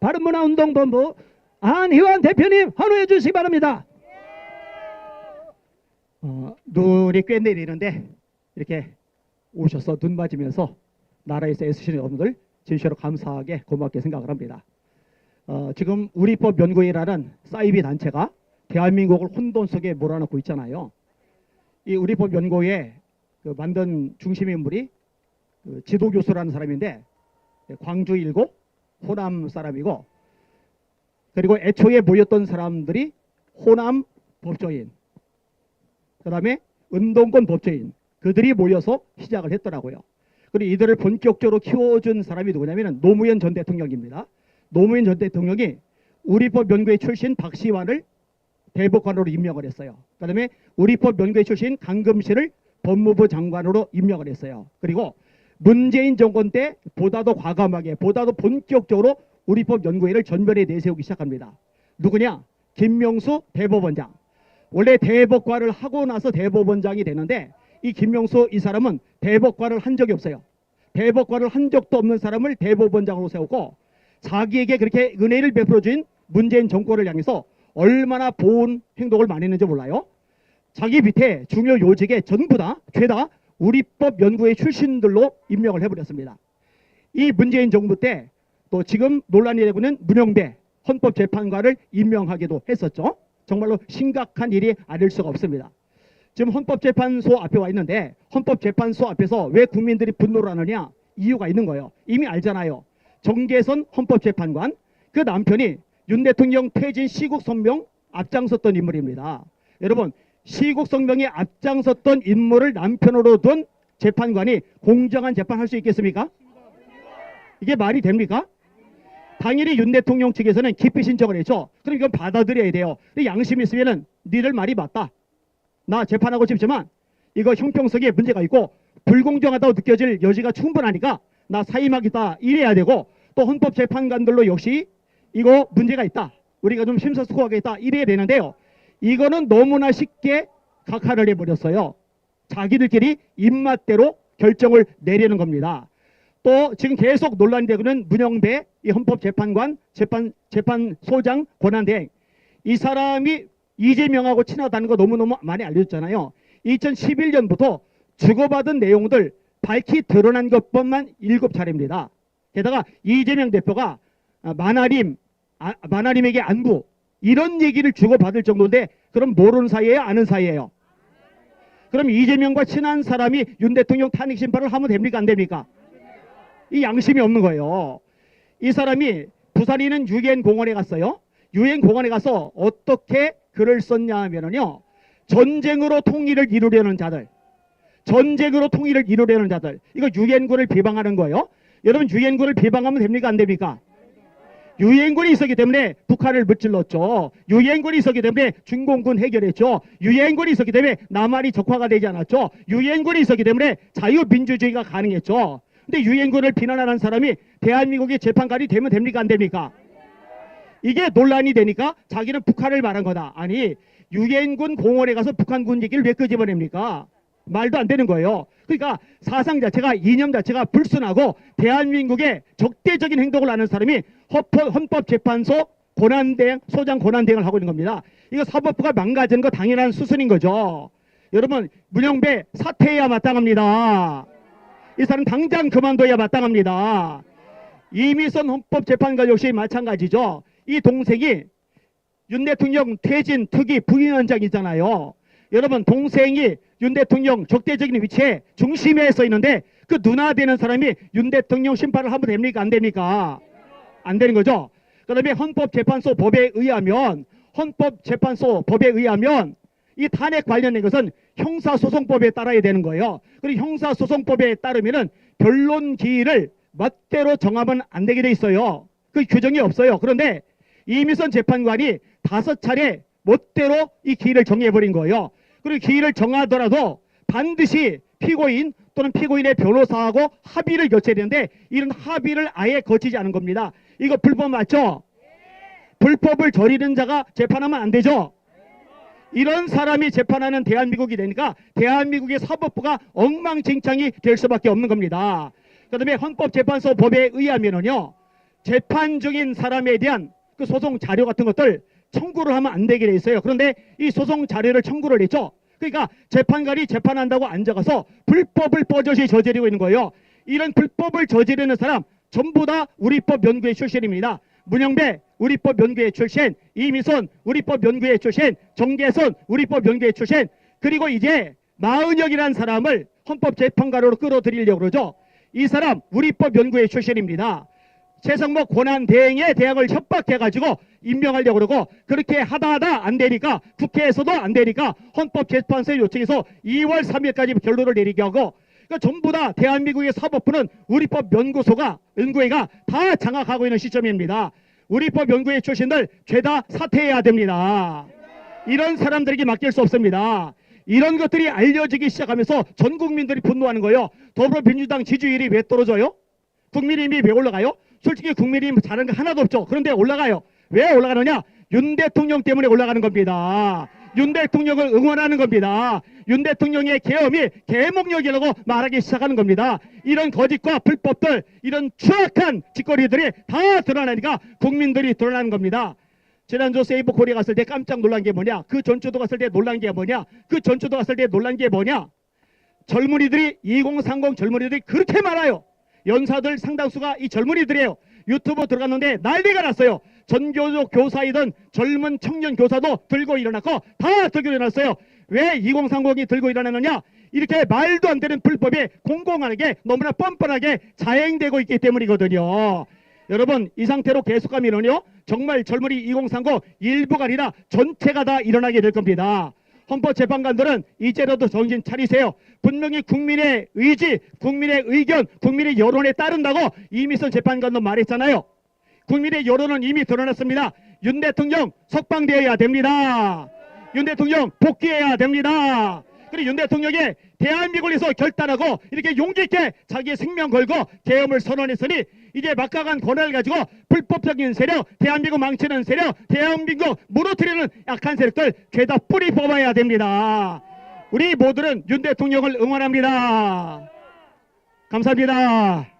바른문화운동본부 안희환 대표님 환호해 주시기 바랍니다. 눈이 꽤 내리는데 이렇게 오셔서 눈 맞으면서 나라에서 애쓰시는 여러분들 진실로 감사하게 고맙게 생각을 합니다. 지금 우리법 연구회라는 사이비 단체가 대한민국을 혼돈 속에 몰아넣고 있잖아요. 이 우리법 연구회 만든 중심 인물이 지도교수라는 사람인데 광주 일고 호남 사람이고, 그리고 애초에 모였던 사람들이 호남 법조인, 그 다음에 운동권 법조인, 그들이 모여서 시작을 했더라고요. 그리고 이들을 본격적으로 키워준 사람이 누구냐면 노무현 전 대통령입니다. 노무현 전 대통령이 우리법 연구회 출신 박시환을 대법관으로 임명을 했어요. 그 다음에 우리법 연구회 출신 강금실을 법무부 장관으로 임명을 했어요. 그리고 문재인 정권 때 보다 더 과감하게, 보다 더 본격적으로 우리법 연구회를 전면에 내세우기 시작합니다. 누구냐? 김명수 대법원장. 원래 대법관을 하고 나서 대법원장이 되는데 이 김명수 이 사람은 대법관을 한 적이 없어요. 대법관을 한 적도 없는 사람을 대법원장으로 세우고 자기에게 그렇게 은혜를 베풀어준 문재인 정권을 향해서 얼마나 보온 행동을 많이 했는지 몰라요. 자기 밑에 중요 요직에 전부 다 죄다 우리법 연구회 출신들로 임명을 해버렸습니다. 이 문재인 정부 때 또 지금 논란이 되고 있는 문영배 헌법재판관을 임명하기도 했었죠. 정말로 심각한 일이 아닐 수가 없습니다. 지금 헌법재판소 앞에 와 있는데 헌법재판소 앞에서 왜 국민들이 분노를 하느냐? 이유가 있는 거예요. 이미 알잖아요. 정계선 헌법재판관, 그 남편이 윤 대통령 퇴진 시국성명 앞장섰던 인물입니다. 여러분, 시국성명에 앞장섰던 인물을 남편으로 둔 재판관이 공정한 재판할 수 있겠습니까? 이게 말이 됩니까? 당연히 윤 대통령 측에서는 기피 신청을 했죠. 그럼 이건 받아들여야 돼요. 양심이 있으면은 니들 말이 맞다. 나 재판하고 싶지만 이거 형평성에 문제가 있고 불공정하다고 느껴질 여지가 충분하니까 나 사임하겠다 이래야 되고, 또 헌법재판관들로 역시 이거 문제가 있다, 우리가 좀 심사숙고하겠다 이래야 되는데요. 이거는 너무나 쉽게 각하를 해버렸어요. 자기들끼리 입맛대로 결정을 내리는 겁니다. 또 지금 계속 논란이 되고는 문영배 이 헌법재판관 재판소장 권한대행, 이 사람이 이재명하고 친하다는 거 너무너무 많이 알려졌잖아요. 2011년부터 주고받은 내용들 밝히 드러난 것뿐만 7차례입니다. 게다가 이재명 대표가 마나림에게 안부 이런 얘기를 주고받을 정도인데 그럼 모르는 사이예요? 아는 사이예요? 그럼 이재명과 친한 사람이 윤 대통령 탄핵 심판을 하면 됩니까? 안 됩니까? 이 양심이 없는 거예요. 이 사람이 부산에 있는 유엔공원에 갔어요. 유엔공원에 가서 어떻게 글을 썼냐 하면요, 전쟁으로 통일을 이루려는 자들, 전쟁으로 통일을 이루려는 자들, 이거 유엔군을 비방하는 거예요. 여러분, 유엔군을 비방하면 됩니까? 안 됩니까? 유엔군이 있었기 때문에 북한을 무찔렀죠. 유엔군이 있었기 때문에 중공군 해결했죠. 유엔군이 있었기 때문에 남한이 적화가 되지 않았죠. 유엔군이 있었기 때문에 자유민주주의가 가능했죠. 근데 유엔군을 비난하는 사람이 대한민국의 재판관이 되면 됩니까? 안 됩니까? 이게 논란이 되니까 자기는 북한을 말한 거다. 아니, 유엔군 공원에 가서 북한군 얘기를 왜 끄집어냅니까? 말도 안 되는 거예요. 그러니까 사상 자체가, 이념 자체가 불순하고 대한민국의 적대적인 행동을 하는 사람이 헌법재판소 소장 권한대행을 하고 있는 겁니다. 이거 사법부가 망가지는 거 당연한 수순인 거죠. 여러분, 문영배 사퇴해야 마땅합니다. 이 사람 당장 그만둬야 마땅합니다. 이미선 헌법재판관 역시 마찬가지죠. 이 동생이 윤 대통령 퇴진 특위 부위원장이잖아요. 여러분, 동생이 윤 대통령 적대적인 위치에 중심에 서 있는데 그 누나 되는 사람이 윤 대통령 심판을 하면 됩니까? 안 됩니까? 안 되는 거죠. 그 다음에 헌법재판소 법에 의하면 이 탄핵 관련된 것은 형사소송법에 따라야 되는 거예요. 그리고 형사소송법에 따르면은 변론 기일을 멋대로 정하면 안 되게 돼 있어요. 그 규정이 없어요. 그런데 이미선 재판관이 5차례 멋대로 이 기일을 정해버린 거예요. 그리고 기일을 정하더라도 반드시 피고인 또는 피고인의 변호사하고 합의를 거쳐야 되는데 이런 합의를 아예 거치지 않은 겁니다. 이거 불법 맞죠? 불법을 저지른 자가 재판하면 안 되죠? 이런 사람이 재판하는 대한민국이 되니까 대한민국의 사법부가 엉망진창이 될 수밖에 없는 겁니다. 그 다음에 헌법재판소 법에 의하면은요, 재판 중인 사람에 대한 그 소송 자료 같은 것들 청구를 하면 안 되게 돼 있어요. 그런데 이 소송 자료를 청구를 했죠. 그러니까 재판관이 재판한다고 앉아가서 불법을 뻗어시 저지르고 있는 거예요. 이런 불법을 저지르는 사람 전부 다 우리법 연구회 출신입니다. 문영배 우리법 연구회 출신, 이미선 우리법 연구회 출신, 정계선 우리법 연구회 출신, 그리고 이제 마은혁이라는 사람을 헌법재판관으로 끌어들이려고 그러죠. 이 사람 우리법 연구회 출신입니다. 최성목 권한대행의 대학을 협박해가지고 임명하려고 그러고, 그렇게 하다 안 되니까 국회에서도 안 되니까 헌법재판소에 요청해서 2월 3일까지 결론을 내리게 하고, 그러니까 전부 다 대한민국의 사법부는 우리법 연구회가 다 장악하고 있는 시점입니다. 우리법 연구회 출신들 죄다 사퇴해야 됩니다. 이런 사람들에게 맡길 수 없습니다. 이런 것들이 알려지기 시작하면서 전 국민들이 분노하는 거예요. 더불어민주당 지지율이 왜 떨어져요? 국민의힘이 왜 올라가요? 솔직히 국민의힘 잘하는 거 하나도 없죠. 그런데 올라가요. 왜 올라가느냐? 윤 대통령 때문에 올라가는 겁니다. 윤 대통령을 응원하는 겁니다. 윤 대통령의 계엄이 계몽역이라고 말하기 시작하는 겁니다. 이런 거짓과 불법들, 이런 추악한 짓거리들이 다 드러나니까 국민들이 드러나는 겁니다. 지난주 세이버 코리아 갔을 때 깜짝 놀란 게 뭐냐? 그 전주도 갔을 때 놀란 게 뭐냐? 그 전주도 갔을 때 놀란 게 뭐냐? 젊은이들이 2030 젊은이들이 그렇게 많아요. 연사들 상당수가 이 젊은이들이에요. 유튜브 들어갔는데 난리가 났어요. 전교조 교사이던 젊은 청년 교사도 들고 일어났고 다 들고 일어났어요. 왜 2030이 들고 일어나느냐? 이렇게 말도 안 되는 불법이 공공하게 너무나 뻔뻔하게 자행되고 있기 때문이거든요. 여러분, 이 상태로 계속하면요 정말 젊은이 2030 일부가 아니라 전체가 다 일어나게 될 겁니다. 헌법재판관들은 이제라도 정신 차리세요. 분명히 국민의 의지, 국민의 의견, 국민의 여론에 따른다고 이미선 재판관도 말했잖아요. 국민의 여론은 이미 드러났습니다. 윤 대통령 석방되어야 됩니다. 윤 대통령 복귀해야 됩니다. 그리고 윤 대통령이 대한민국을 위해서 결단하고 이렇게 용기 있게 자기의 생명 걸고 계엄을 선언했으니 이제 막강한 권한을 가지고 불법적인 세력, 대한민국 망치는 세력, 대한민국 무너뜨리는 약한 세력들 죄다 뿌리 뽑아야 됩니다. 우리 모두는 윤 대통령을 응원합니다. 감사합니다.